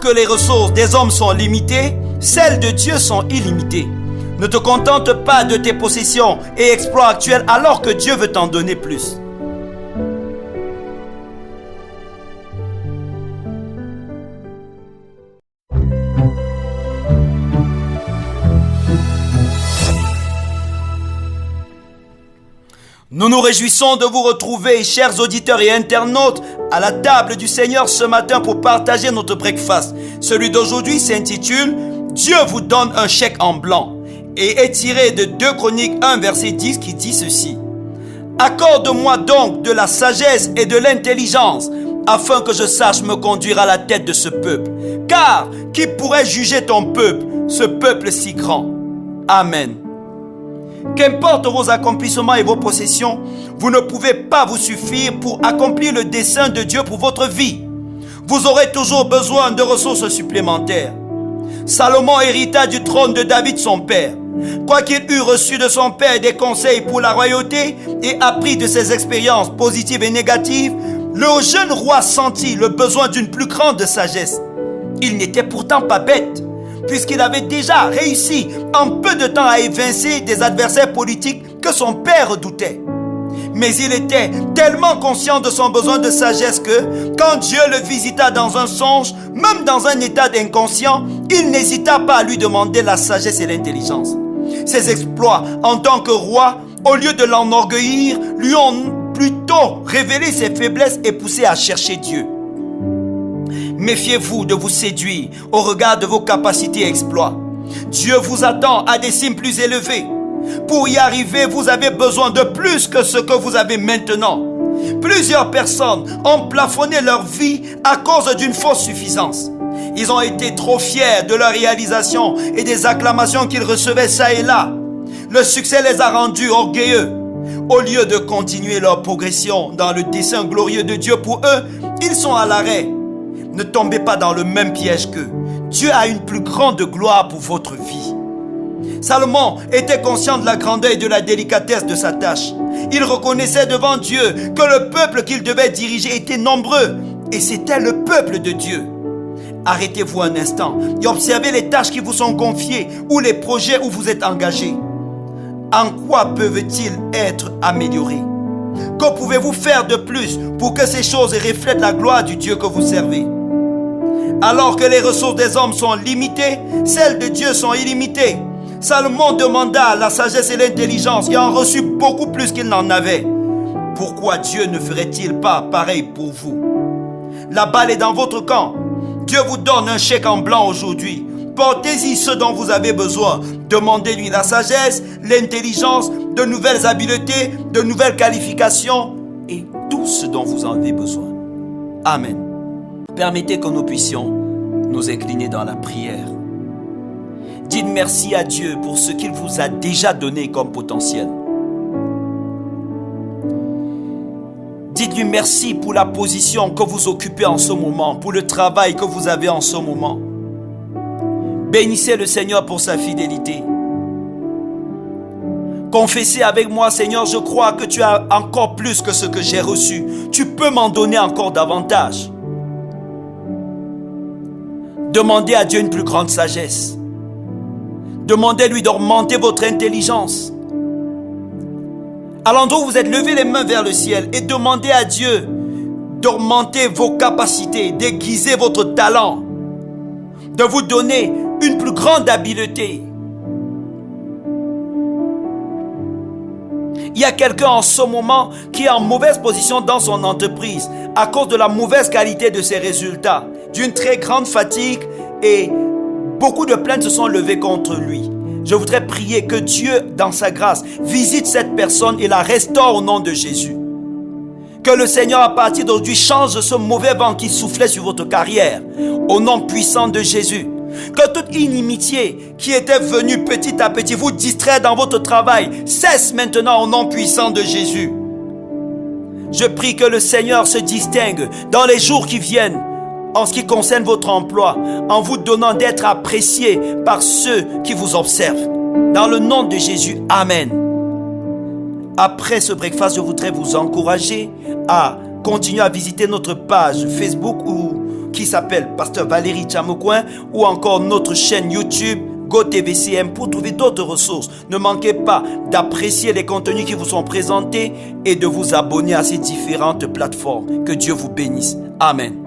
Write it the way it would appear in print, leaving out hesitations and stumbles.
que les ressources des hommes sont limitées, celles de Dieu sont illimitées. Ne te contente pas de tes possessions et exploits actuels alors que Dieu veut t'en donner plus. Nous nous réjouissons de vous retrouver, chers auditeurs et internautes, à la table du Seigneur ce matin pour partager notre breakfast. Celui d'aujourd'hui s'intitule « Dieu vous donne un chèque en blanc » et est tiré de 2 Chroniques 1 verset 10 qui dit ceci. « Accorde-moi donc de la sagesse et de l'intelligence, afin que je sache me conduire à la tête de ce peuple. Car qui pourrait juger ton peuple, ce peuple si grand? Amen. » Qu'importe vos accomplissements et vos possessions, vous ne pouvez pas vous suffire pour accomplir le dessein de Dieu pour votre vie. Vous aurez toujours besoin de ressources supplémentaires. Salomon hérita du trône de David son père. Quoiqu'il eût reçu de son père des conseils pour la royauté et appris de ses expériences positives et négatives, le jeune roi sentit le besoin d'une plus grande sagesse. Il n'était pourtant pas bête, puisqu'il avait déjà réussi en peu de temps à évincer des adversaires politiques que son père redoutait. Mais il était tellement conscient de son besoin de sagesse que, quand Dieu le visita dans un songe, même dans un état d'inconscient, il n'hésita pas à lui demander la sagesse et l'intelligence. Ses exploits en tant que roi, au lieu de l'enorgueillir, lui ont plutôt révélé ses faiblesses et poussé à chercher Dieu. Méfiez-vous de vous séduire au regard de vos capacités et exploits. Dieu vous attend à des cimes plus élevées. Pour y arriver, vous avez besoin de plus que ce que vous avez maintenant. Plusieurs personnes ont plafonné leur vie à cause d'une fausse suffisance. Ils ont été trop fiers de leur réalisation et des acclamations qu'ils recevaient ça et là. Le succès les a rendus orgueilleux. Au lieu de continuer leur progression dans le dessein glorieux de Dieu pour eux, ils sont à l'arrêt. Ne tombez pas dans le même piège qu'eux. Dieu a une plus grande gloire pour votre vie. Salomon était conscient de la grandeur et de la délicatesse de sa tâche. Il reconnaissait devant Dieu que le peuple qu'il devait diriger était nombreux et c'était le peuple de Dieu. Arrêtez-vous un instant et observez les tâches qui vous sont confiées ou les projets où vous êtes engagés. En quoi peuvent-ils être améliorés? Que pouvez-vous faire de plus pour que ces choses reflètent la gloire du Dieu que vous servez? Alors que les ressources des hommes sont limitées, celles de Dieu sont illimitées. Salomon demanda la sagesse et l'intelligence et en reçut beaucoup plus qu'il n'en avait. Pourquoi Dieu ne ferait-il pas pareil pour vous? La balle est dans votre camp. Dieu vous donne un chèque en blanc aujourd'hui. Portez-y ce dont vous avez besoin. Demandez-lui la sagesse, l'intelligence, de nouvelles habiletés, de nouvelles qualifications et tout ce dont vous en avez besoin. Amen. Permettez que nous puissions nous incliner dans la prière. Dites merci à Dieu pour ce qu'il vous a déjà donné comme potentiel. Dites-lui merci pour la position que vous occupez en ce moment, pour le travail que vous avez en ce moment. Bénissez le Seigneur pour sa fidélité. Confessez avec moi, Seigneur, je crois que tu as encore plus que ce que j'ai reçu. Tu peux m'en donner encore davantage. Demandez à Dieu une plus grande sagesse. Demandez-lui d'augmenter votre intelligence. À l'endroit où vous êtes, levez les mains vers le ciel et demandez à Dieu d'augmenter vos capacités, d'aiguiser votre talent, de vous donner une plus grande habileté. Il y a quelqu'un en ce moment qui est en mauvaise position dans son entreprise à cause de la mauvaise qualité de ses résultats, d'une très grande fatigue et beaucoup de plaintes se sont levées contre lui. Je voudrais prier que Dieu, dans sa grâce, visite cette personne et la restaure au nom de Jésus. Que le Seigneur, à partir d'aujourd'hui, change ce mauvais vent qui soufflait sur votre carrière, au nom puissant de Jésus. Que toute inimitié qui était venue petit à petit vous distraire dans votre travail cesse maintenant au nom puissant de Jésus. Je prie que le Seigneur se distingue dans les jours qui viennent en ce qui concerne votre emploi, en vous donnant d'être apprécié par ceux qui vous observent. Dans le nom de Jésus, Amen. Après ce breakfast, je voudrais vous encourager à continuer à visiter notre page Facebook qui s'appelle Pasteur Valérie Tchamoukouin ou encore notre chaîne YouTube GoTVCM pour trouver d'autres ressources. Ne manquez pas d'apprécier les contenus qui vous sont présentés et de vous abonner à ces différentes plateformes. Que Dieu vous bénisse. Amen.